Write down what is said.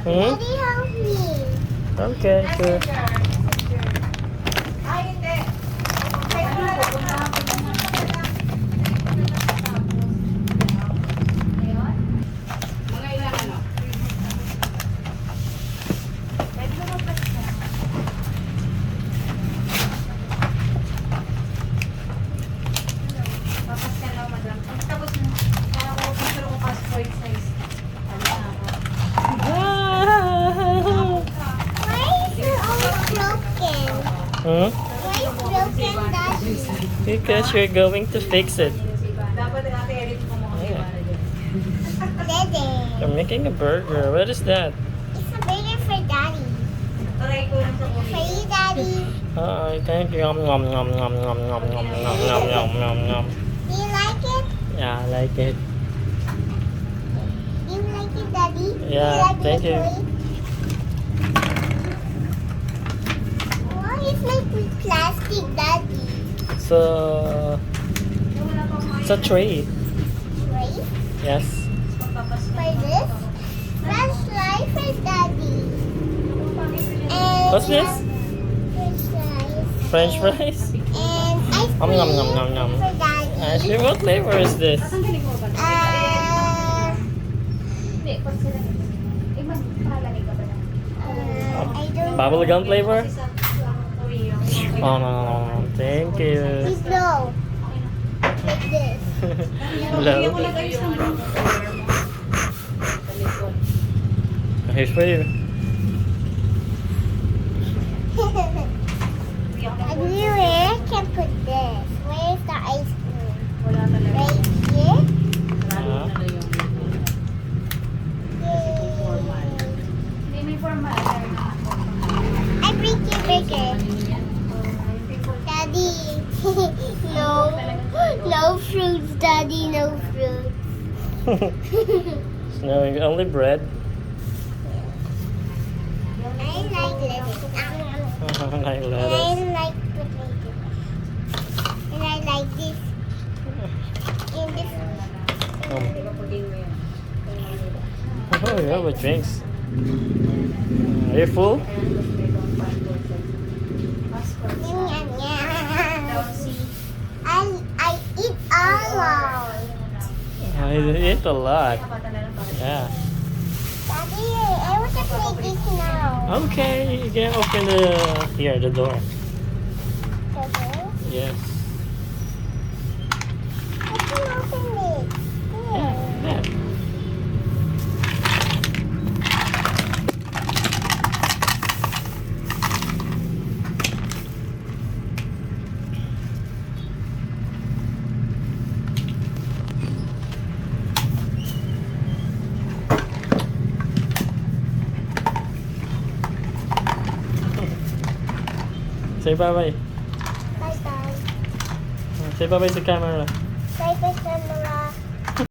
Hmm? Daddy, help me. Okay, sure. Ay, hindi. Kaya nga, pupuntahan ko naman. Ngayon? Mga ilang ano? Pwede mo magpasya. Papasya lang, madam. Tapos, kaya ko picture ko passport size. Ano na ako? Why is it all broken? Hmm? Why is broken, Daddy? Because you're going to fix it. Dapat natin edit mo mga Yeah. Daddy. You're making a burger. What is that? It's a burger for Daddy. Try ko lang sa For you, Daddy. Hi, thank you. Yum, yum, yum, yum, yum, yum, yum, yum, yum, yum, yum, yum. Do you like it? Yeah, I like it. Do you like it, Daddy? Yeah, Do you like thank the you. toy? Why is like with plastic, Daddy? So, it's a tray. Right? Yes. For this? Flashlight for Daddy. And What's this? French fries. French fries? And ice Yum, cream yum, yum, yum, yum. for Daddy. Ice cream? What flavor is this? I don't Bubblegum flavor? Oh, no, no, no. Thank you. Please no. Like this. Hello. Here's for you. I knew where I can put this. Where is the ice cream? Wala talaga. Right here? Uh-huh. Hindi may formal. I bring you burger. Daddy. No. No fruits, Daddy. No fruits. No, only bread. I like lettuce. Like And lettuce. I like potato. And I like this. And this. Oh, yeah, with drinks. Are you full? Yum, yum, yum. I eat all of it. I eat a lot. Yeah. Daddy, I want to play this now. Okay, you can open the door. Okay. Yes. I can open it. Yeah, Here. yeah. Say bye-bye. Bye bye. Say bye-bye sa camera. Bye bye, camera.